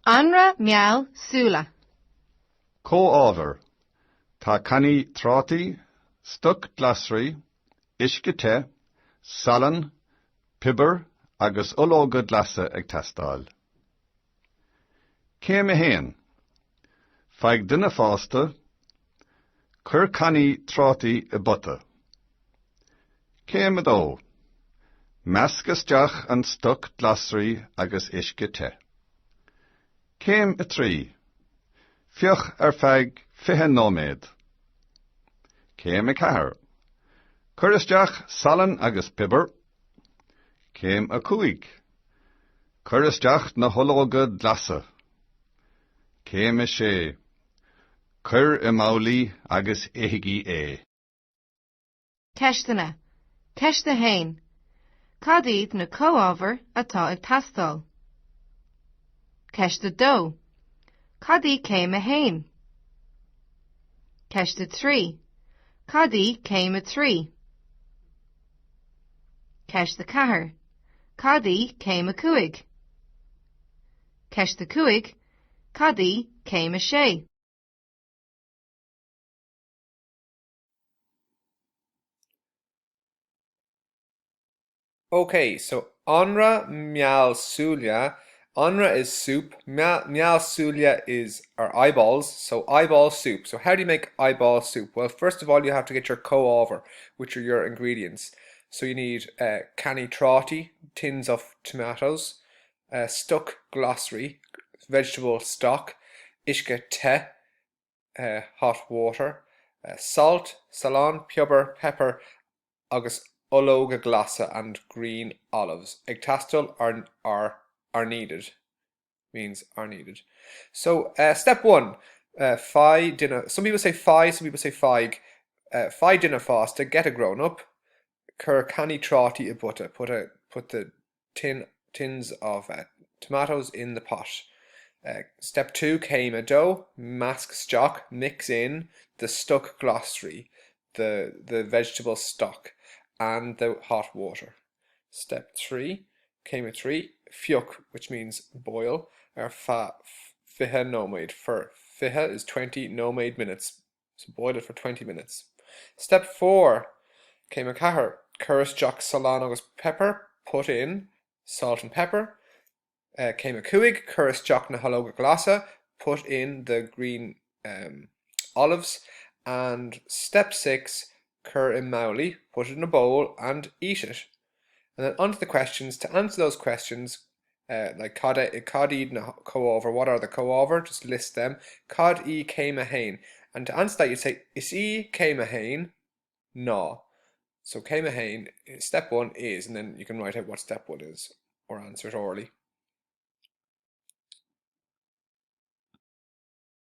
Anraith, Meall, Súile. Có-ábhar. Tá canny trátaí, stoc glasraí, uisce te, salan, pibber agus ológa glasa ag tastáil. Céim a héin. Feadh duine fásta, chur canny trátaí I buta. Céim a dó. Measc isteach an stoc glasraí agus uisce te. Céim a trí. Fioch feadh 20 nóiméad. Céim a ceathair. Chur isteach salan agus pibber. Céim a 5. Chur isteach na hológa glasa. Céim a 6. Chur I maolaí agus éigí é. Ceistena. Ceiste hain. Cad iad na comhábhar atá ag tastáil. Ceiste 2. Cad í céim a hain. Ceiste 3. Cad í céim a 3. Ceiste 4. Cad í céim a 5. Ceiste 5. Cad í céim a 6. Okay, so Anraith, Meall, Súile. Anraith is soup. Meall, Súile is our eyeballs. So eyeball soup. So how do you make eyeball soup? Well, first of all, you have to get your comhábhar, which are your ingredients. So you need canny trátaí, tins of tomatoes, stock glossary, vegetable stock, uisce te, hot water, salt, salan, pepper, agus ológa glasa and green olives. Ag tastal are needed. Means are needed. So step 1, fai dinner. Some people say fai, some people say feig. Fai dinner fásta, get a grown up. Cur canny trátaí I buta. Put the tins of tomatoes in the pot. Step 2, céim a dough, mask stock, mix in the stock glossary, the vegetable stock, and the hot water. Step 3, céim a 3, fioch, which means boil, or fiche nóiméad. For fiche is 20 nóiméad minutes, so boil it for 20 minutes. Step 4, céim a ceathair, cur isteach salan agus pepper, put in salt and pepper. Céim a 5, cur isteach na hológa glasa, put in the green olives. And step 6, cur I maolaí, put it in a bowl and eat it. And then onto the questions. To answer those questions, like cad iad na comhábhar, what are the comhábhar? Just list them. Cad í céim a hain. And to answer that, you say, is í céim a hain? No. So céim a hain, step 1 is, and then you can write out what step 1 is, or answer it orally.